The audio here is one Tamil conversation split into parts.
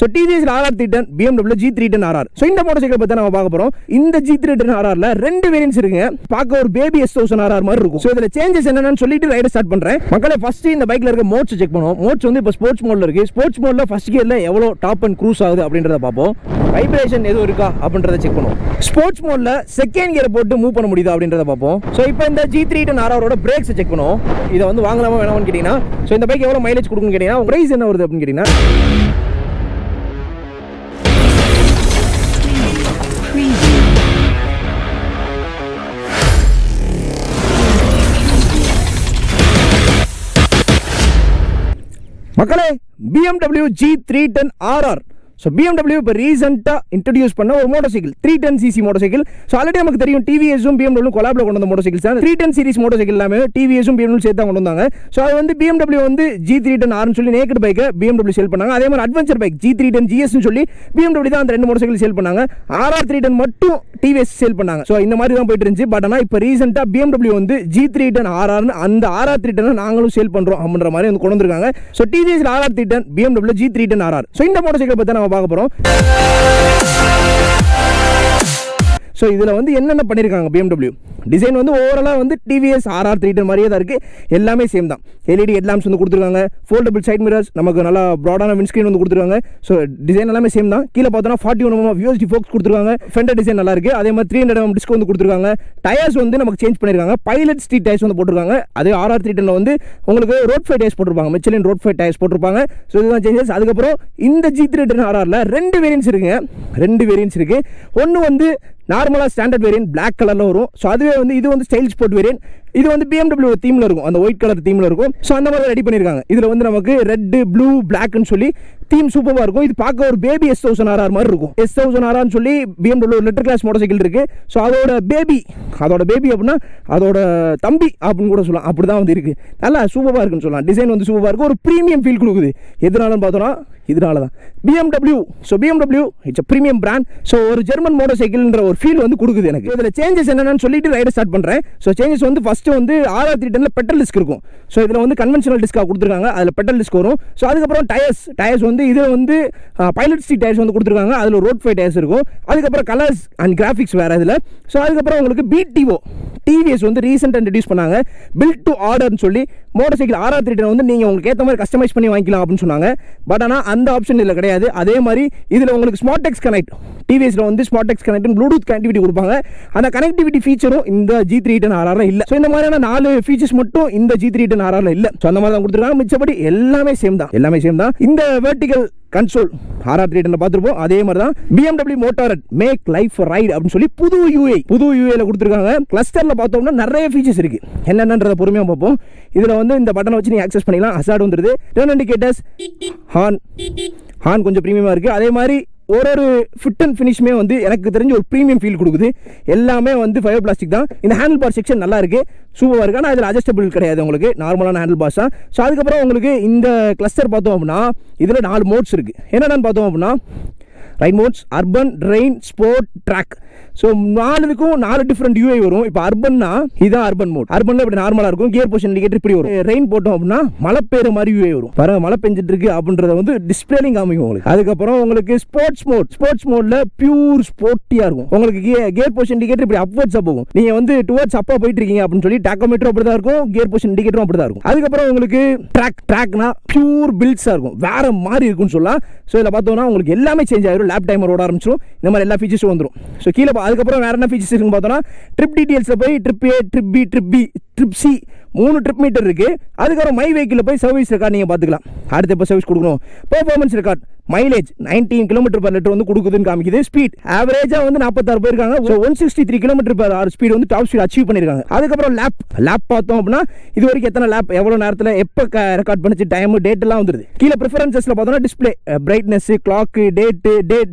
So TVS RR310 BMW G310 RR. So இந்த மோட்டர் சைக்கிள் பற்றி நம்ம பார்க்க போகிறோம். இந்த G310 RRல ரெண்டு வேரியன்ஸ் இருக்குங்க. பார்க்க ஒரு பேபி S1000 RR மாதிரி இருக்கும். ஸோ இதில் சேஞ்சஸ் என்னன்னு சொல்லிட்டு ரைடை ஸ்டார்ட் பண்ணுறேன். மக்களை ஃபர்ஸ்ட் இந்த பைக்கில் இருக்க மோட்ஸ் செக் பண்ணுவோம். மோட்ஸ் வந்து இப்போ ஸ்போர்ட்ஸ் மோடில் இருக்குது. ஸ்போர்ட்ஸ் மோடில் ஃபர்ஸ்ட் கியரில் எவ்வளோ டாப் அண்ட் க்ரூஸ் ஆகுது அப்படின்றத பார்ப்போம். வைப்ரேஷன் எதுவும் இருக்கா அப்படின்றத செக் பண்ணுவோம். ஸ்போர்ட்ஸ் மோடில் செகண்ட் கியரை போட்டு மூவ் பண்ண முடியுதா அப்படின்றத பார்ப்போம். ஸோ இப்போ இந்த G310 RRோட பிரேக்ஸை செக் பண்ணுவோம். இதை வந்து வாங்கலாமா வேணாமான்னு கேட்டிங்கன்னா, ஸோ இந்த பைக் எவ்வளோ மைலேஜ் கொடுக்குன்னு கேட்டிங்கன்னா, ப்ரைஸ் என்ன வருது அப்படின்னு கேட்டிங்கன்னா, மக்களே BMW G310 RR. So BMW இப்போ ரீசெண்டாக இன்ட்ரடியூஸ் பண்ண ஒரு motor cycle 310cc motor cycle. So already நமக்கு தெரியும் டிவிஎஸும் BMW கொலாபில் கொண்டு வந்த மோட்டர் சைக்கிள்ஸ் தான் 310 சீரிஸ் மோட்டர் சைக்கிள் எல்லாமே டிவிஎஸும் BMW சேர்த்து தான் கொண்டு வந்தாங்க. ஸோ அது வந்து BMW வந்து G310 Rன்னு சொல்லி நேக்கட் பைக்கை BMW சேல் பண்ணாங்க. அதே மாதிரி அட்வென்ச்சர் பைக் G310 GSன்னு சொல்லி BMW தான் அந்த ரெண்டு மோட்டர் சைக்கிள் சேல் பண்ணாங்க. RR310 மட்டும் டிவிஎஸ் சேல் பண்ணாங்க. ஸோ இந்த மாதிரி தான் போயிட்டு இருந்துச்சு. பட் ஆனால் இப்போ ரீசெண்டாக BMW வந்து G310 RRன்னு அந்த RR310 நாங்களும் சேல் பண்ணுறோம் அப்படின்ற மாதிரி வந்து கொண்டு வந்திருக்காங்க. So TVS RR310 BMW G310 RR. So இந்த மோட்டர் சைக்கிள் பற்றி பார்க்க போறோம். ஸோ இதில் வந்து என்னென்ன பண்ணியிருக்காங்க BMW டிசைன் வந்து ஓவராலாக வந்து டிவிஎஸ் RR310 மாதிரியே தான் இருக்குது. எல்லாமே சேம் தான். LED ஹெட்லாம்ப்ஸ் வந்து கொடுத்துருக்காங்க. ஃபோல்டபிள் சைட் மிரர்ஸ், நமக்கு நல்லா ப்ராடான விண்ட்ஸ்க்ரீன் வந்து கொடுத்துருக்காங்க. ஸோ டிசைன் எல்லாமே சேம் தான். கீழே பார்த்தோன்னா 41 mm USD ஃபோக்ஸ் கொடுத்துருக்காங்க. ஃபெண்டர் டிசைன் நல்லா இருக்குது. அதே மாதிரி 300 mm டிஸ்க் வந்து கொடுத்துருக்காங்க. டயர்ஸ் வந்து நமக்கு சேஞ்ச் பண்ணியிருக்காங்க. பைலட் ஸ்ட்ரீட் டயர்ஸ் வந்து போட்டிருக்காங்க. அதே RR310 வந்து உங்களுக்கு ரோட் ஃபைட் டயர்ஸ் போட்டிருப்பாங்க. மிச்சலின் ரோட் ஃபைட் டயர்ஸ் போட்டிருப்பாங்க. ஸோ இதுதான் சேஞ்சஸ். அதுக்கப்புறம் இந்த G310 RRல ரெண்டு வேரியன்ஸ் இருக்குங்க. ரெண்டு வேரியன்ஸ் இருக்குது. ஒன்று வந்து நார்மலாக ஸ்டாண்டர்ட் வேரியன்ட் பிளாக் கலரில் வரும். ஸோ அதுவே வந்து இது வந்து ஸ்டைல் ஸ்போர்ட் வேரியன்ட். இது வந்து BMW தீமில் இருக்கும், அந்த ஒயிட் கலர் தீமில் இருக்கும். ஸோ அந்த மாதிரி ரெடி பண்ணியிருக்காங்க. இதில் வந்து நமக்கு ரெட்டு ப்ளூ பிளாக்னு சொல்லி தீம் சூப்பராக இருக்கும். இது பார்க்க ஒரு பேபி S1000 RR மாதிரி இருக்கும். S1000 RRன்னு சொல்லி BMW ஒரு லிட்டர் கிளாஸ் மோட்டர் சைக்கிள் இருக்குது. ஸோ அதோட பேபி அப்படின்னா அதோட தம்பி அப்படின்னு கூட சொல்லலாம். அப்படி தான் வந்து இருக்குது. நல்லா சூப்பராக இருக்குன்னு சொல்லலாம். டிசைன் வந்து சூப்பராக இருக்கும். ஒரு ப்ரீமியம் ஃபீல் கொடுக்குது. எதனாலும் பார்த்தோன்னா இதனால தான் BMW. So BMW it's a premium brand. So ஒரு ஜெர்மன் மோட்டர் சைக்கிள்ன்ற ஒரு ஃபீல் வந்து கொடுக்குது எனக்கு. இதில் சேஞ்சஸ் என்னென்னு சொல்லிட்டு ரைடை ஸ்டார்ட் பண்ணுறேன். ஸோ சேஞ்சஸ் வந்து ஃபஸ்ட்டு வந்து RR310 பெட்ரோல் டிஸ்க் இருக்கும். ஸோ இதில் வந்து கன்வென்ஷனல் டிஸ்காக கொடுத்துருக்காங்க. அதில் பெட்ரோல் டிஸ்க் வரும். ஸோ அதுக்கப்புறம் டயர்ஸ் வந்து இதில் வந்து பைலட் ஸ்ட்ரீட் டயர்ஸ் வந்து கொடுத்துருக்காங்க. அதில் ரோட் ஃபைட் டயர்ஸ் இருக்கும். அதுக்கப்புறம் கலர்ஸ் அண்ட் கிராஃபிக்ஸ் வேறு இதில். ஸோ அதுக்கப்புறம் உங்களுக்கு BTO டிவிஎஸ் வந்து ரீசெண்டாக இன்ட்ரடியூஸ் பண்ணாங்க. பில்ட் டு ஆர்டர்னு சொல்லி மோட்டர் சைக்கிள் RR310 வந்து நீங்கள் உங்களுக்கு ஏற்ற மாதிரி கஸ்டமைஸ் பண்ணி வாங்கிக்கலாம் அப்படின்னு சொன்னாங்க. பட் ஆனால் அந்த ஆப்ஷன் இதில் கிடையாது. அதே மாதிரி இதில் உங்களுக்கு ஸ்மார்ட் எக்ஸ் கனெக்ட் டிவிஎஸ்ல வந்து smart X connect Bluetooth connectivity கொடுப்பாங்க. அந்த கனெக்டிவிட்டி ஃபீச்சரும் இந்த G310 RRல இல்லை. ஸோ இந்த மாதிரியான 4 ஃபீச்சர்ஸ் மட்டும் இந்த G310 RRல இல்லை. ஸோ அந்த மாதிரி தான் கொடுத்துருக்காங்க. மிச்சபடி எல்லாமே சேம் தான். இந்த வெர்டிகல் கன்சோல் RR310 பார்த்துருப்போம். அதே மாதிரி தான் BMW Motorrad make life right அப்படின்னு சொல்லி புது UAல கொடுத்துருக்காங்க. கிளஸ்டரில் பார்த்தோம்னா நிறைய ஃபீச்சர்ஸ் இருக்கு. என்னென்னன்றத பொறுமையாக பார்ப்போம். இதில் வந்து இந்த பட்டனை வச்சு நீங்கள் ஆக்சஸ் பண்ணிக்கலாம். ஹசார்ட் வந்துருது. டர்ன் இண்டிகேட்டர்ஸ், ஹார்ன் கொஞ்சம் ப்ரீமியமாக இருக்குது. அதே மாதிரி ஒரு ஃபிட் அண்ட் ஃபினிஷ்மே வந்து எனக்கு தெரிஞ்சு ஒரு ப்ரீமியம் ஃபீல் கொடுக்குது. எல்லாமே வந்து ஃபைபர் பிளாஸ்டிக் தான். இந்த ஹேண்டில் பார் செக்ஷன் நல்லா இருக்குது, சூப்பராக இருக்குது. ஆனால் இதில் அட்ஜஸ்டபிள் கிடையாது, உங்களுக்கு நார்மலான ஹேண்டில் பார்ஸ் தான். ஸோ அதுக்கப்புறம் உங்களுக்கு இந்த கிளஸ்டர் பார்த்தோம் அப்படின்னா இதில் 4 மோட்ஸ் இருக்குது. என்னென்னு பார்த்தோம் அப்படின்னா ride modes, urban, rain, sport, track. So 4 different UI வரும். இப்போ அர்பன்னா இதுதான் அர்பன் மோட். அர்பனில் இப்படி நார்மலாக இருக்கும். கியர் பொசிஷன் இண்டிகேட்டர் இப்படி வரும். ரெயின் போட்டோம் அப்படின்னா மழை பெய்யுற மாதிரி UI வரும். பாருங்க, மழை பெஞ்சிட்டு இருக்கு அப்படின்றத வந்து டிஸ்பிளேலையும் காமிக்கும் உங்களுக்கு. அதுக்கப்புறம் உங்களுக்கு ஸ்போர்ட்ஸ் மோட்ல பியூர் ஸ்போர்ட்டியாக இருக்கும். உங்களுக்கு கியர் பொசிஷன் இண்டிகேட்டர் இப்படி அப்வர்ட்ஸாக போகும். நீங்கள் வந்து டுவர்ட்ஸ் அப்பா போயிட்டு இருக்கீங்க அப்படின்னு சொல்லி டாக்கோமீட்டரும் அப்படி தான் இருக்கும், கியர் பொசிஷன் இண்டிகேட்டரும் அப்படி தான் இருக்கும். அதுக்கப்புறம் உங்களுக்கு ட்ராக்னா பியூர் பில்ட்ஸாக இருக்கும், வேற மாதிரி இருக்கும்னு சொல்லலாம். ஸோ இதில் பார்த்தோம்னா உங்களுக்கு எல்லாமே சேஞ்ச் ஆகிடும். லேப் டைமர் ஓட ஆரம்பிச்சிடும். இந்த மாதிரி எல்லா ஃபீச்சர்ஸும் வந்துடும். ஸோ கீழே அதுக்கப்புறம் வேற என்ன ஃபீச்சர்ஸ் இருக்குன்னு பார்த்தோம்னா ட்ரிப் டீடைல்ஸில் போய் trip A, trip B, trip C 3 trip meter இருக்குது. அதுக்கப்புறம் மை வெஹிக்கிளில் போய் சர்வீஸ் ரெக்கார்ட் நீங்கள் பார்த்துக்கலாம். அடுத்து எப்போ சர்வீஸ் கொடுக்கணும், பெர்ஃபார்மன்ஸ் ரெக்கார்ட், மைலேஜ் 19 km/லிட்டர் வந்து கொடுக்குதுன்னு காமிக்குது. ஸ்பீட் ஆவரேஜாக வந்து 46 போயிருக்காங்க. ஸோ 163 km/h ஸ்பீட் வந்து டாப் ஸ்பீட் அச்சீவ் பண்ணியிருக்காங்க. அதுக்கப்புறம் லேப் பார்த்தோம் அப்படின்னா இது வரைக்கும் எத்தனை லேப், எவ்வளோ நேரத்தில் எப்போ ரெக்கார்ட் பண்ணிச்சு, டைமு, டேட் எல்லாம் வந்துருது. கீழே ப்ரிஃபரன்சஸில் பார்த்தோம்னா display, brightness, clock,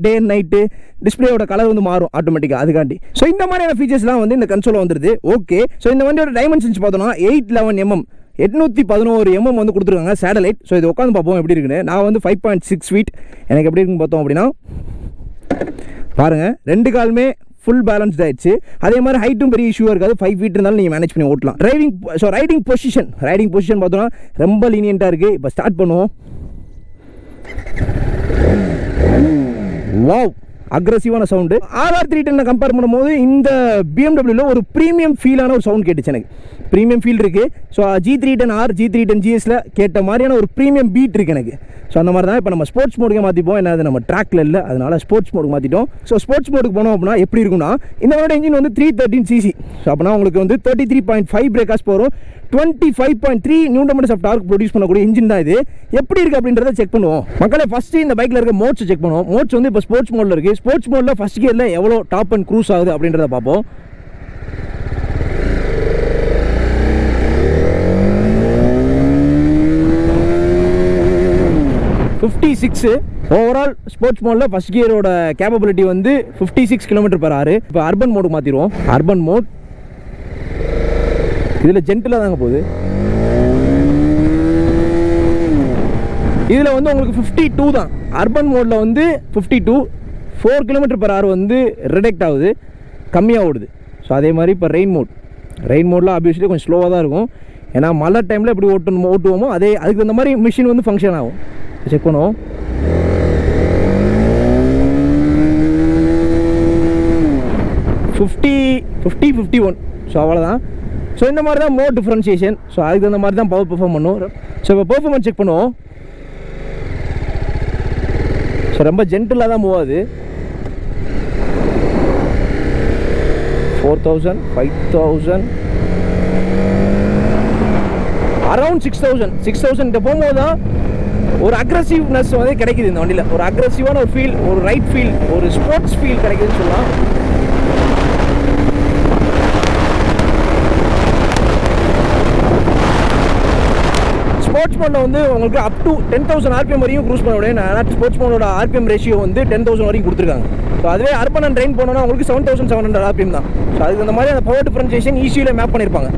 day night, டிஸ்பிளேயோட கலர் வந்து மாறும் ஆட்டோமேட்டிக்காக அதுக்காண்டி. ஸோ இந்த மாதிரியான ஃபீச்சர்ஸ்லாம் வந்து இந்த கன்சோலில் வந்துருது. ஓகே, ஸோ இந்த வண்டியோட டைமென்ஷன்ஸ் பார்த்தோம்னா 811 mm 811 mm வந்து கொடுத்துருக்காங்க சேட்டலைட். ஸோ இது உட்காந்து பார்ப்போம் எப்படி இருக்குன்னு. நான் வந்து 5.6 feet எனக்கு எப்படி இருக்குன்னு பார்த்தோம் அப்படின்னா பாருங்கள், 2 காலுமே ஃபுல் பேலன்ஸ்ட் ஆயிடுச்சு. அதே மாதிரி ஹைட்டும் பெரிய இஷ்யூவாக இருக்காது. 5 feet இருந்தாலும் நீங்கள் மேனேஜ் பண்ணி ஓட்டலாம். ரைடிங் பொசிஷன் பார்த்தோன்னா ரொம்ப லீனியண்ட்டாக இருக்குது. இப்போ ஸ்டார்ட் பண்ணுவோம். வாவ், அக்ரெசிவான சவுண்டு. RR 310 கம்பேர் பண்ணும்போது இந்த பிஎம்டபிள்யூவில் ஒரு ப்ரீமியம் ஃபீலான ஒரு சவுண்ட் கேட்டுச்சு எனக்கு. ப்ரீமியம் ஃபீல் இருக்குது. ஸோ G310R G310 GSல கேட்ட மாதிரியான ஒரு ப்ரீமியம் பீட் இருக்குது எனக்கு. ஸோ அந்த மாதிரி தான் இப்போ நம்ம ஸ்போர்ட்ஸ் மோடுக்கு மாற்றிப்போம். என்ன அது நம்ம ட்ராக்கில் இல்லை, அதனால் ஸ்போர்ட்ஸ் மோடுக்கு மாற்றிட்டோம். ஸோ ஸ்போர்ட்ஸ் மோடுக்கு போனோம் அப்படின்னா எப்படி இருக்குன்னா, இந்த மாதிரி இன்ஜின் வந்து 313cc. ஸோ அப்படின்னா உங்களுக்கு வந்து 33.5 பிரேக்காஸ் போகிறோம், 25.3 நியூட்டன் ஆஃப் டார்க் ப்ரொடியூஸ் பண்ணக்கூடிய இன்ஜின் தான் இது. எப்படி இருக்குது அப்படின்றத செக் பண்ணுவோம் மக்களே. ஃபஸ்ட்டு இந்த பைக்கில் இருக்க மோட்ஸ் செக் பண்ணுவோம். மோட்ஸ் வந்து இப்போ ஸ்போர்ட்ஸ் மோடில் இருக்குது. ஸ்போர்ட்ஸ் மோடில் ஃபஸ்ட் கியரில் எவ்வளோ டாப் அண்ட் க்ரூஸ் ஆகுது அப்படின்றத பார்ப்போம். ஓவரால் ஸ்போர்ட்ஸ் மோடில் ஃபஸ்ட் கியரோட கேப்பபிலிட்டி வந்து 56 km/h. இப்போ அர்பன் மோடுக்கு மாற்றிடுவோம். அர்பன் மோட் இதில் ஜென்டிலாக தாங்க போகுது. இதில் வந்து உங்களுக்கு 52 தான். அர்பன் மோடில் வந்து 52, 4 km/h வந்து ரிடெக்ட் ஆகுது, கம்மியாக ஓடுது. ஸோ அதே மாதிரி இப்போ ரெயின் மோடில் ஆப்வியஸ்லி கொஞ்சம் ஸ்லோவாக தான் இருக்கும். ஏன்னா மழை டைமில் எப்படி ஓட்டுவோமோ அதுக்கு தகுந்த மாதிரி மிஷின் வந்து ஃபங்க்ஷன் ஆகும். செக் பண்ணுவோம். ஃபிஃப்டி 51. ஸோ அவ்வளோதான். ஸோ இந்த மாதிரி தான் மோட் டிஃப்ரென்சியேஷன். ஸோ அதுக்கு தகுந்த மாதிரி தான் பவர் பெர்ஃபார்ம் பண்ணும். ஸோ இப்போ பெர்ஃபார்மன்ஸ் செக் பண்ணுவோம். ஸோ ரொம்ப ஜென்டிலாக தான் மூவ் ஆகுது. 4000, 5000, அரௌண்ட் 6000 போகும்போது தான் ஒரு அக்ரெசிவ்னஸ் வந்து கிடைக்குது இந்த வண்டியில். ஒரு அக்ரெசிவான ஒரு ஃபீல், ஒரு ரைட் ஃபீல், ஒரு ஸ்போர்ட்ஸ் ஃபீல் கிடைக்குதுன்னு சொல்லலாம். ஸ்போர்ட்ஸ் மோடில் வந்து உங்களுக்கு அப் டு 10,000 RPM வரையும் க்ரூஸ் பண்ண முடியும். ஆனால் ஸ்போர்ட்ஸ் மோடோட RPM ரேஷியோ வந்து 10,000 வரைக்கும் கொடுத்துருக்காங்க. ஸோ அதுவே அர்பன் அண்ட் ட்ரெயின் போனோன்னா உங்களுக்கு 7,700 RPM தான். ஸோ அதுக்கு அந்த மாதிரி அந்த பவர் டிஃபரன்சியேஷன் ஈஸியில் மேப் பண்ணியிருப்பாங்க.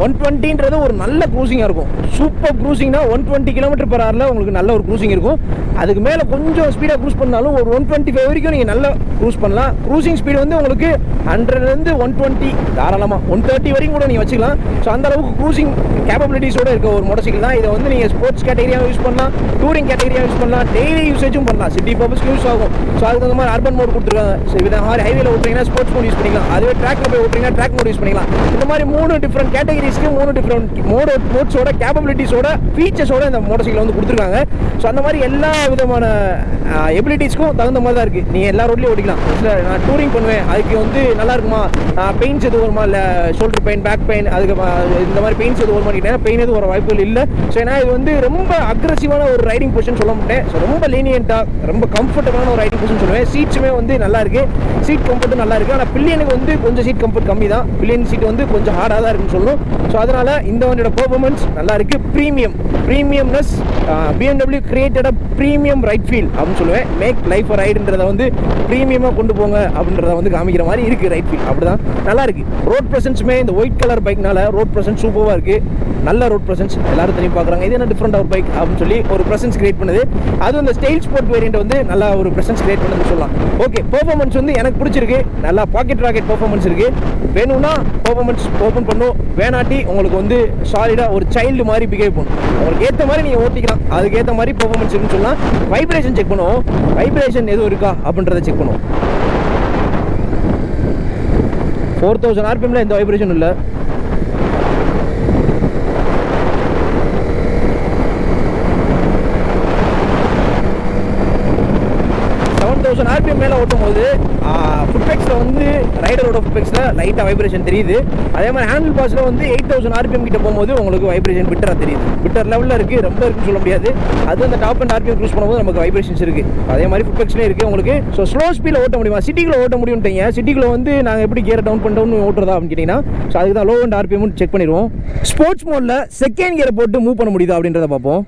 ஒன் டுவெண்ட்டின்றது ஒரு நல்ல க்ரூசிங்காக இருக்கும். சூப்பர் க்ரூசிங்னா 120 km/h உங்களுக்கு நல்ல ஒரு க்ரூசிங் இருக்கும். அதுக்கு மேலே கொஞ்சம் ஸ்பீடாக க்ரூஸ் பண்ணாலும் ஒரு 125 வரைக்கும் நீங்கள் நல்லா க்ரூஸ் பண்ணலாம். க்ரூசிங் ஸ்பீடு வந்து உங்களுக்கு 100லேருந்து 120, தாராளமாக 130 வரைக்கும் கூட நீங்கள் வச்சுக்கலாம். ஸோ அந்த அளவுக்கு க்ரூசிங் கேப்பபிலிட்டிஸோடு இருக்க ஒரு மோட்டர் சைக்கிள் தான். இதை வந்து நீங்கள் ஸ்போர்ட்ஸ் கேட்டகரியாக யூஸ் பண்ணலாம், டூரிங் கேட்டகரியாக யூஸ் பண்ணலாம், டெய்லி யூசேஜும் பண்ணலாம், சிட்டி பர்பஸ்க்கு யூஸ் ஆகும். ஸோ அதுக்கு அந்த மாதிரி அர்பன் மோட் கொடுத்துருக்காங்க. ஸோ இதை மாதிரி ஹைவேல ஓட்டுறீங்கன்னா ஸ்போர்ட்ஸ் மோட் யூஸ் பண்ணிக்கலாம். அதுவே ட்ராக்ல போய் ஓட்டுறீங்கன்னா ட்ராக் மோட் யூஸ் பண்ணிக்கலாம். இந்த மாதிரி 3 டிஃப்ரெண்ட் கேட்டகரிஸ்க்கு 3 டிஃப்ரெண்ட் மோட்ஸோட கேப்பபிலிட்டிஸோட ஃபீச்சர்ஸோட இந்த மோட்டர் சைக்கிள் வந்து கொடுத்துருக்காங்க. ஸோ அந்த மாதிரி எல்லா விதமான எபிலிட்டிஸ்க்கும் தகுந்த மாதிரி தான் இருக்குது. நீங்கள் எல்லா ரோட்லேயும் ஓட்டிக்கலாம். நான் டூரிங் பண்ணுவேன், அதுக்கு வந்து நல்லா இருக்குமா, பெயின்ஸ் எதுவும் வருமா, இல்லை ஷோல்டர் பெயின், பேக் பெயின், அதுக்கு இந்த மாதிரி பெயின்ஸ் எதுவும் வருமா கேட்டீங்கன்னா பெயின் எதுவும் வர வாய்ப்புகள் இல்லை. ஸோ ஏன்னா இது வந்து ரொம்ப அக்ரெசிவான ஒரு ரைடிங் பொசிஷன் சொல்ல மாட்டேன். ஸோ ரொம்ப லீனியன்ட்டாக ரொம்ப கம்ஃபர்டபுளான ஒரு ரைடிங் பொசிஷன் சொல்லுவேன். சீட்ஸுமே வந்து நல்லா இருக்குது, சீட் கம்ஃபர்ட்டும் நல்லா இருக்குது. ஆனால் பில்லியனுக்கு வந்து கொஞ்சம் சீட் கம்ஃபர்ட் கம்மி தான். பில்லியன் சீட் வந்து கொஞ்சம் ஹார்டாக தான் இருக்குன்னு சொல்லணும். ஸோ அதனால் இந்த வண்டியோட பெர்ஃபார்மன்ஸ் நல்லா இருக்குது. Premiumness BMW created a premium right feel அப்படின்னு சொல்லுவேன். மேக் லைஃப் அ ரைடுன்றதை வந்து ப்ரீமியமாக கொண்டு போங்க அப்படின்றத வந்து காமிக்கிற மாதிரி இருக்குது ரைட் ஃபீல். அப்படி தான் நல்லா இருக்குது. ரோட் ப்ரெசன்ஸுமே இந்த ஒயிட் கலர் பைக்னால ரோட் ப்ரெசன்ஸ் சூப்பராக இருக்குது. நல்ல ரோட் ப்ரெசன்ஸ் எல்லாரும் தனி பார்க்குறாங்க. இது என்ன டிஃப்ரெண்ட் ஒரு பைக் அப்படின்னு சொல்லி ஒரு ப்ரெசன்ஸ் கிரியேட் பண்ணுது. அதுவும் இந்த ஸ்டைல் ஸ்போர்ட் வேரியண்ட் வந்து நல்லா ஒரு ப்ரெசன்ஸ் கிரியேட் பண்ணுன்னு சொல்லலாம். ஓகே, பெர்ஃபார்மன்ஸ் வந்து எனக்கு பிடிச்சிருக்கு. நல்லா பாக்கெட் ராக்கெட் பெர்ஃபார்மன்ஸ் இருக்குது. வேணும்னா பெர்ஃபார்மன்ஸ் ஓப்பன் பண்ணும், வேணாட்டி உங்களுக்கு வந்து சாலிடாக ஒரு சைல்டு மாதிரி பிஹேவ் பண்ணும். உங்களுக்கு ஏற்ற மாதிரி நீங்கள் ஓட்டிக்கலாம். அதுக்கேற்ற மாதிரி பெர்ஃபார்மன்ஸ் இருக்குன்னு சொல்லலாம். வைப்ரேஷன் செக் பண்ணுவோம். வைப்ரேஷன் எதுவும் இருக்கா அப்படின்றத செக் பண்ணுவோம். 4000 RPMல எந்த வைப்ரேஷன் இல்லை. RPM மேலே ஓட்டும் போது ஃபுட்பேக்ஸில் வந்து ரைடரோட ஃபுட்பேக்ஸில் லைட்டாக வைப்ரேஷன் தெரியுது. அதே மாதிரி ஹேண்டில் பாஸில் வந்து 8000 RPM கிட்ட போகும்போது உங்களுக்கு வைப்ரேஷன் பிட்டராக தெரியுது. பிட்டர் லெவலில் இருக்குது, ரொம்ப இருக்குன்னு சொல்ல முடியாது. அது அந்த டாப் அண்ட் RPM க்ரூஸ் பண்ணும்போது நமக்கு வைப்ரேஷன்ஸ் இருக்குது. அதே மாதிரி ஃபுட்பேக்ஸ்லேயே இருக்குது உங்களுக்கு. ஸோ ஸ்லோ ஸ்பீடில் ஓட்ட முடியுமா, சிட்டிக்குள்ளே ஓட்ட முடியும்ட்டீங்க. சிட்டிக்குள்ளே வந்து நாங்கள் எப்படி கியர் டவுன் பண்ணிட்டோம்னு ஓட்டுறதா அப்படின்னு கேட்டிங்கன்னா, ஸோ அதுக்கு தான் லோ அண்ட் RPM செக் பண்ணிடுவோம். ஸ்போர்ட்ஸ் மோடில் செகண்ட் கியரை போட்டு மூவ் பண்ண முடியுதா அப்படின்றத பார்ப்போம்.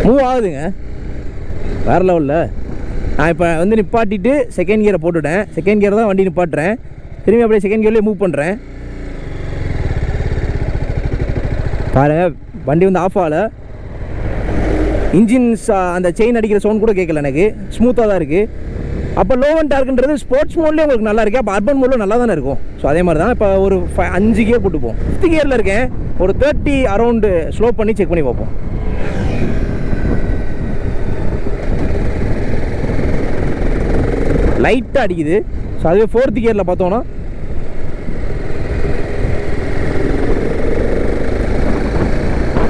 மூவ் ஆகுதுங்க, வேறு லெவலில். நான் இப்போ வந்து நிப்பாட்டிட்டு செகண்ட் கியரை போட்டுவிட்டேன். செகண்ட் கியர் தான் வண்டி நிப்பாட்டுறேன். திரும்பி அப்படியே செகண்ட் கியர்லேயே மூவ் பண்ணுறேன். பாருங்கள், வண்டி வந்து ஆஃப் ஆகலை. இன்ஜின்ஸ் அந்த செயின் அடிக்கிற சவுண்ட் கூட கேட்கல, எனக்கு ஸ்மூத்தாக தான் இருக்குது. அப்போ லோ அண்ட் டார்க்குன்றது ஸ்போர்ட்ஸ் மோட்லேயே உங்களுக்கு நல்லா இருக்குது. அப்போ அர்பன் மோடில் நல்லா தானே இருக்கும். ஸோ அதே மாதிரி தான் இப்போ ஒரு 5 கியர் போட்டுப்போம். 5th கியரில் இருக்கேன். ஒரு 30 அரௌண்டு ஸ்லோ பண்ணி செக் பண்ணி பார்ப்போம். லைட்டாக அடிக்குது. ஸோ அதுவே 4th கியரில் பார்த்தோன்னா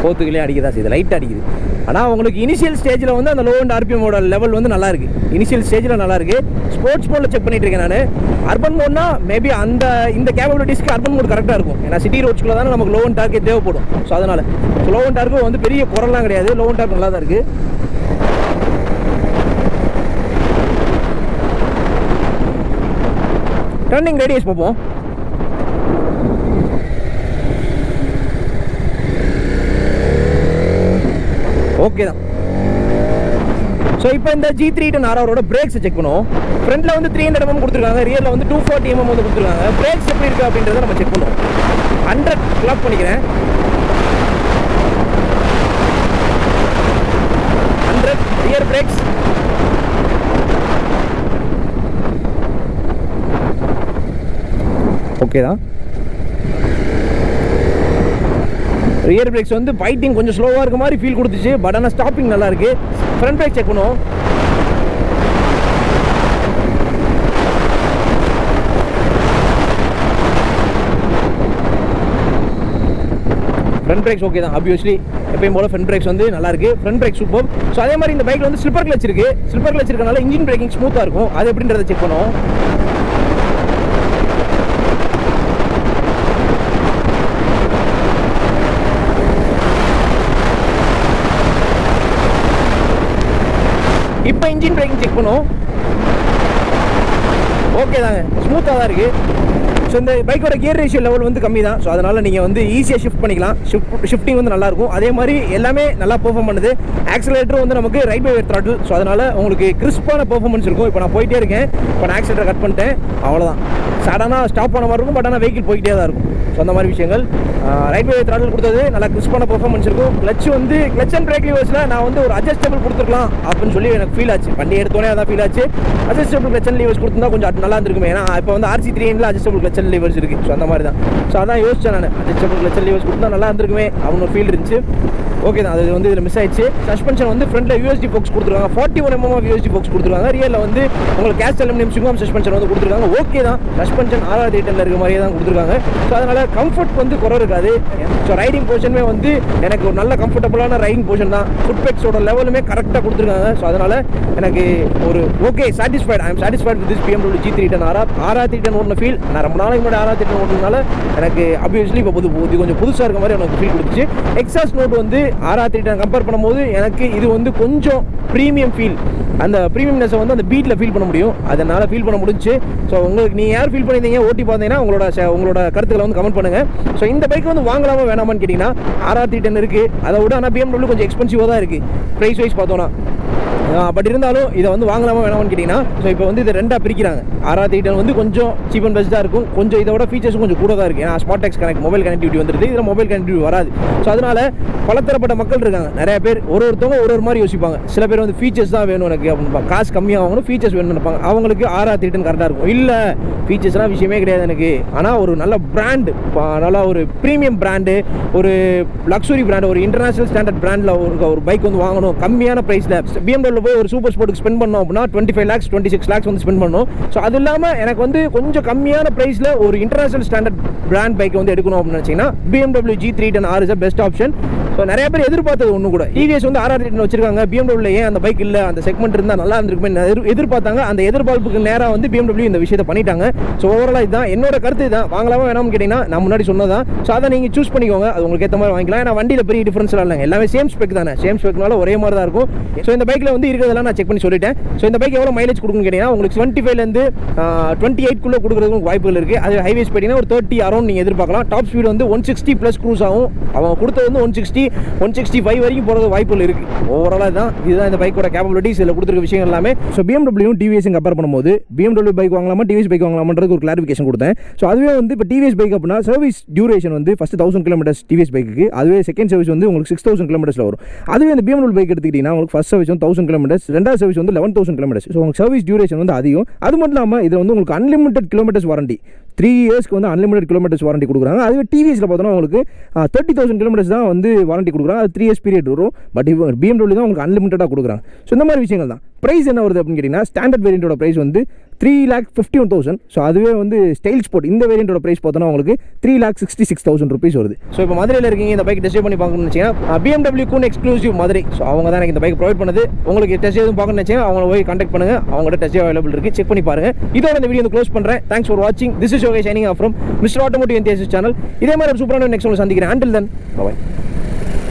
4th கியர்லேயே அடிக்குதா? இது லைட்டாக அடிக்குது. ஆனால் உங்களுக்கு இனிஷியல் ஸ்டேஜில் வந்து அந்த லோ அண்ட் ஆர்பிஎம்மோட லெவல் வந்து நல்லா இருக்குது. இனிஷியல் ஸ்டேஜில் நல்லா இருக்குது. ஸ்போர்ட்ஸ் மோடில் செக் பண்ணிட்டு இருக்கேன் நான். அர்பன் மோட்னா மேபி இந்த கேப்பபிலிட்டிஸ்க்கு அர்பன் மோட் கரெக்டாக இருக்கும். ஏன்னா சிட்டி ரோட்ஸ்க்குள்ள தானே நமக்கு லோ அண்ட் டார்க்கே தேவைப்படும். ஸோ அதனால் லோ அண்ட் டார்க்கு வந்து பெரிய குரல்லாம் கிடையாது. லோ அண்ட் டார்க் நல்லா தான் இருக்குது. டர்னிங் ரேடியஸ் பார்ப்போம். ஓகே தான். ஸோ இப்போ இந்த G310 RRோட பிரேக்ஸை செக் பண்ணுவோம். ஃப்ரண்ட்டில் வந்து 300 mm கொடுத்துருக்காங்க. ரியரில் வந்து 240 mm வந்து கொடுத்துருக்காங்க. பிரேக்ஸ் எப்படி இருக்குது அப்படின்றத நம்ம செக் பண்ணுவோம். 100 கிளாக் பண்ணிக்கிறேன். 100 ரியர் பிரேக்ஸ். ஓகே தான். ரியர் பிரேக்ஸ் வந்து பைட்டிங் கொஞ்சம் ஸ்லோவாக இருக்க மாதிரி ஃபீல் கொடுத்துச்சு. பட் ஆனால் ஸ்டாப்பிங் நல்லா இருக்குது. ஃப்ரண்ட் பிரேக் செக் பண்ணுவோம். ஃப்ரண்ட் பிரேக்ஸ் ஓகே தான். ஆப்வியஸ்லி எப்பயும் போல ஃப்ரண்ட் பிரேக்ஸ் வந்து நல்லா இருக்குது. Front break super. ஸோ அதே மாதிரி இந்த பைக்கில் வந்து ஸ்லிப்பர் கிளச் இருக்குது. ஸ்லிப்பர் கிளச் இருக்கனால இன்ஜின் பிரேக்கிங் ஸ்மூத்தாக இருக்கும். அது எப்படின்றத செக் பண்ணுவோம். இப்போ இன்ஜின் பிரேக்கிங் செக் பண்ணுவோம். ஓகே தாங்க, ஸ்மூத்தாக தான் இருக்குது. ஸோ இந்த பைக்கோட கியர் ரேஷியோ லெவல் வந்து கம்மி தான். ஸோ அதனால் நீங்கள் வந்து ஈஸியாக ஷிஃப்ட் பண்ணிக்கலாம். ஷிஃப்டிங் வந்து நல்லாயிருக்கும். அதே மாதிரி எல்லாமே நல்லா பெர்ஃபார்ம் பண்ணுது. ஆக்சிலேட்டரும் வந்து நமக்கு ride by wire throttle. So அதனால் உங்களுக்கு கிறிஸ்பான பெர்ஃபார்மன்ஸ் இருக்கும். இப்போ நான் போயிட்டே இருக்கேன். இப்போ நான் ஆக்சிலேட்டர் கட் பண்ணிட்டேன். அவ்வளோதான். சடனாக ஸ்டாப் பண்ண மாதிரி இருக்கும். பட் ஆனால் வெஹிக்கிள் போய்கிட்டே தான் இருக்கும். ஸோ அந்த மாதிரி விஷயங்கள். ரைட் பை வேர் த்ராட்டில் கொடுத்தது நல்லா கிறிஸ்பான பெர்ஃபார்மன்ஸ் இருக்கும். கிளச் அண்ட் பிரேக் லிவர்ஸில் நான் வந்து ஒரு அட்ஜஸ்டபிள் கொடுத்துருக்கலாம் அப்படின்னு சொல்லி எனக்கு ஃபீல் ஆச்சு. வண்டி எடுத்தோடனே அதான் ஃபீல் ஆச்சு. அட்ஜஸ்டபிள் கிளச் அண்ட் லிவர்ஸ் கொடுத்துருந்தா கொஞ்சம் நல்லா இருந்திருக்குமே. ஏன்னா இப்போ வந்து RC310 adjustable clutch and levers இருக்குது. ஸோ அந்த மாதிரி தான். ஸோ அதான் யோசிச்சேன் நான். அட்ஜஸ்டபிள் கிளச் அண்ட் லிவர்ஸ் கொடுத்தா நல்லா இருந்திருக்குமே அப்படின்னு ஒரு ஃபீல் இருந்துச்சு. ஓகே தான். அது வந்து இதில் மிஸ் ஆயிடுச்சு. சஸ்பென்ஷன் வந்து ஃப்ரண்ட்டில் USD ஃபோக்ஸ் கொடுத்துருக்காங்க. 41 mm ஆஃப் USD ஃபோக்ஸ் கொடுத்துருக்காங்க. ரியலில் வந்து உங்களுக்கு கேஸ்ட் அலுமினியம் சிங்கம் சஸ்பென்ஷன் வந்து கொடுத்துருக்காங்க. ஓகே தான். சஸ்பென்ஷன் RR310 இருக்க மாதிரியே தான் கொடுத்துருக்காங்க. ஸோ அதனால் கம்ஃபர்ட் வந்து குறை இருக்காது. ஸோ ரைடிங் போர்ஷனுமே வந்து எனக்கு ஒரு நல்ல கம்ஃபர்டபுளான ரைடிங் போர்ஷன் தான். ஃபுட் பேக்ஸோட லெவலுமே கரெக்டாக கொடுத்துருக்காங்க. ஸோ அதனால் எனக்கு ஒரு okay satisfied. I am satisfied with this BMW G310 RR310 ஓடின ஃபீல். நான் ரொம்ப நாளைக்கு முன்னாடி RR310 ஓடுறதுனால எனக்கு ஆப்வியஸ்லி இப்போ கொஞ்சம் புதுசாக இருக்க மாதிரி எனக்கு ஃபீல் கொடுத்துச்சு. எக்ஸாஸ்ட் நோட் வந்து RR310 கம்பேர் பண்ணும்போது எனக்கு இது வந்து கொஞ்சம் ப்ரீமியம் ஃபீல். அந்த ப்ரீமியம்னஸை வந்து அந்த பீட்டில் ஃபீல் பண்ண முடியும். அதனால் ஃபீல் பண்ண முடிஞ்சு. ஸோ உங்களுக்கு நீங்கள் யார் ஃபீல் பண்ணியிருந்தீங்க ஓட்டி பார்த்தீங்கன்னா உங்களோட கருத்துக்களை வந்து கமெண்ட் பண்ணுங்கள். ஸோ இந்த பைக் வந்து வாங்கலாமா வேணாமான்னு கேட்டிங்கன்னா RR310 இருக்குது. அதை விட ஆனால் BMW கொஞ்சம் எக்ஸ்பென்சிவாக தான் இருக்குது ப்ரைஸ் வைஸ் பார்த்தோன்னா. பட் இருந்தாலும் இதை வந்து வாங்கலாமா வேணாமான்னு கேட்டிங்கன்னா ஸோ இப்போ வந்து இதை ரெண்டாக பிரிக்கிறாங்க. RR310 வந்து கொஞ்சம் சீப் அண்ட் பெஸ்ட்டாக இருக்கும். கொஞ்சம் இதோட ஃபீச்சர்ஸும் கொஞ்சம் கூட தான் இருக்குது. ஏன்னா ஸ்மார்ட் டெக்ஸ் கனெக்ட் மொபைல் கனெக்டிவிட்டி வந்துருது. இதில் மொபைல் கனெக்டிவிட்டி வராது. ஸோ அதனால் பலதரப்பட்ட மக்கள் இருக்காங்க. நிறைய பேர் ஒருத்தவங்க ஒரு மாதிரி யோசிப்பாங்க. சில பேர் வந்து ஃபீச்சர்ஸ் தான் வேணும் எனக்கு அப்படின்னு, காசு கம்மியாக வாங்கணும், ஃபீச்சர்ஸ் வேணும்னு நினைப்பாங்க. அவங்களுக்கு RR310 கரெக்டாக இருக்கும். இல்லை ஃபீச்சர்ஸ்லாம் விஷயமே கிடையாது எனக்கு. ஆனால் ஒரு நல்ல பிராண்டு, நல்லா ஒரு ப்ரீமியம் பிராண்டு, ஒரு லக்ஸுரி பிராண்டு, ஒரு இன்டர்நேஷனல் ஸ்டாண்டர்ட் பிராண்டில் ஒரு பைக் வந்து வாங்கணும் கம்மியான ப்ரைஸில். BMW போய் ஒரு சூப்பர் ஸ்போர்ட்டுக்கு ஸ்பெண்ட் பண்ணோம் அப்படின்னா 25 lakhs 26 lakhs வந்து ஸ்பெண்ட் பண்ணணும். ஸோ அது இல்லாமல் எனக்கு வந்து கொஞ்சம் கம்மியான ப்ரைஸில் ஒரு இன்டர்நேஷனல் ஸ்டாண்டர்ட் பிராண்ட் பைக் வந்து எடுக்கணும் அப்படின்னு நினச்சிங்கன்னா BMW G310 R is a best option. So நிறைய பேர் எதிர்பார்த்தது ஒன்று கூட. TVS வந்து RR310 வச்சிருக்காங்க. BMW ஏன் அந்த பைக் இல்லை, அந்த செக்மெண்ட் இருந்தால் நல்லா இருந்திருக்குமே எதிர்பார்த்தாங்க. அந்த எதிர்பார்ப்புக்கு நேராக வந்து BMW இந்த விஷயத்தை பண்ணிட்டாங்க. ஸோ ஓவராலாக இதுதான் என்னோட கருத்து. இதுதான் வாங்கலாமா வேணாம்னு கேட்டிங்கன்னா நான் முன்னாடி சொன்னதான். ஸோ அதை நீங்கள் சூஸ் பண்ணிக்கோங்க. அது உங்களுக்கு ஏற்ற மாதிரி வாங்கிக்கலாம். ஏன்னா வண்டியில் பெரிய டிஃபரன்ஸ்லாம் இல்லைங்க. எல்லாமே சேம் ஸ்பெக் தானே. சேம் ஸ்பெக்னால ஒரே மாதிரி தான் இருக்கும். ஸோ இந்த பைக்கில் வந்து இருக்கிறதெல்லாம் நான் செக் பண்ணி சொல்லிட்டேன். ஸோ இந்த பைக் எவ்வளோ மைலேஜ் கொடுக்குன்னு கேட்டிங்கன்னா உங்களுக்கு 25லேருந்து 28 கொடுக்குறதுக்கு வாய்ப்புகள் இருக்குது. அது ஹைவேஸ் போயிட்டீங்கன்னா ஒரு 30 அரௌண்ட் நீங்கள் எதிர்பார்க்கலாம். டாப் ஸ்பீடு வந்து 160 ப்ளஸ் க்ரூஸ் ஆகும். அவங்க கொடுத்தது வந்து 160. 165 வரைக்கும் போகிறது வாய்ப்புகள் இருக்குது. ஓவராலாக இதுதான் இந்த பைக்கோட கேப்பபிலிட்டிஸ், இதில் கொடுத்துருக்க விஷயங்கள் எல்லாமே. ஸோ BMW டிவிஎஸும் கம்பேர் பண்ணும்போது BMW பைக் வாங்கலாமா டிவிஎஸ் பைக் வாங்கலாமான்றது ஒரு கிளாரிஃபிகேஷன் கொடுத்தேன். ஸோ அதுவே வந்து இப்போ டிவிஎஸ் பைக் அப்படின்னா சர்வீஸ் டியூரேஷன் வந்து ஃபஸ்ட்டு 1000 கிலோமீட்டர்ஸ் டிவிஎஸ் பைக்கு, அதுவே செகண்ட் சர்வீஸ் வந்து உங்களுக்கு 6000 கிலோமீட்டர்ஸில் வரும். அதுவே அந்த BMW பைக் எடுத்துக்கிட்டிங்கன்னா உங்களுக்கு ஃபஸ்ட் சர்வீஸ் வந்து 1000 கிலோமீட்டர்ஸ், ரெண்டாவது சர்வீஸ் வந்து 11000 கிலோமீட்டர்ஸ். ஸோ உங்களுக்கு சர்வீஸ் டியூரேஷன் வந்து அதிகம். அது மட்டும் இல்லாமல் இதில் வந்து உங்களுக்கு அன்லிமிட்டட் கிலோமீட்டர்ஸ் வாரண்டி, 3 இயர்ஸ்க்கு வந்து அன்லிமிட்டட் கிலோமீட்டர்ஸ் வாரண்டி கொடுக்குறாங்க. அதுவே டிவிஎஸில் பார்த்தோன்னா உங்களுக்கு 30,000 கிலோமீட்டர்ஸ் தான் வந்து வாரண்டி கொடுக்குறாங்க. அது 3 இயர்ஸ் பீரியட் வரும். பட் இப்போ BMW தான் உங்களுக்கு அன்லிமிட்டடாக கொடுக்குறாங்க. ஸோ இந்த மாதிரி விஷயங்கள் தான். ப்ரைஸ் என்ன வருது அப்படின்னு கேட்டிங்கன்னா ஸ்டாண்டர்ட் வேரியண்ட்டோட ப்ரைஸ் வந்து 3,51,000. ஸோ அதுவே வந்து ஸ்டைல் ஸ்போர்ட் இந்த வேரியண்ட்டோட ப்ரைஸ் பார்த்தோன்னா உங்களுக்கு 3,66,000 ருபீஸ் வருது. ஸோ இப்போ மதுரையில் இருக்கீங்க, இந்த பைக் டெஸ்ட் பண்ணி பார்க்கணும்னு வச்சிங்கன்னா BMW கூன் எக்ஸ்க்ளூசிவ் மதுரை. ஸோ அவங்க தான் எனக்கு இந்த பைக் ப்ரொவைட் பண்ணுது. உங்களுக்கு டெஸ்ட் எதுவும் பார்க்கணும்னு வச்சிங்கன்னா அவங்கள போய் கான்டாக்ட் பண்ணுங்கள். அவங்களோட டெஸ்ட் அவைலபிள் இருக்குது, செக் பண்ணி பாருங்கள். இதோட இந்த வீடியோ க்ளோஸ் பண்ணுறேன். தேங்க்ஸ் ஃபார் வாட்சிங். This is Yogesh signing off from mister automotive NTS channel. இதே மாதிரி ஒரு சூப்பரான நெக்ஸ்ட் ஒன்று சந்திக்கிறேன். Until then, bye.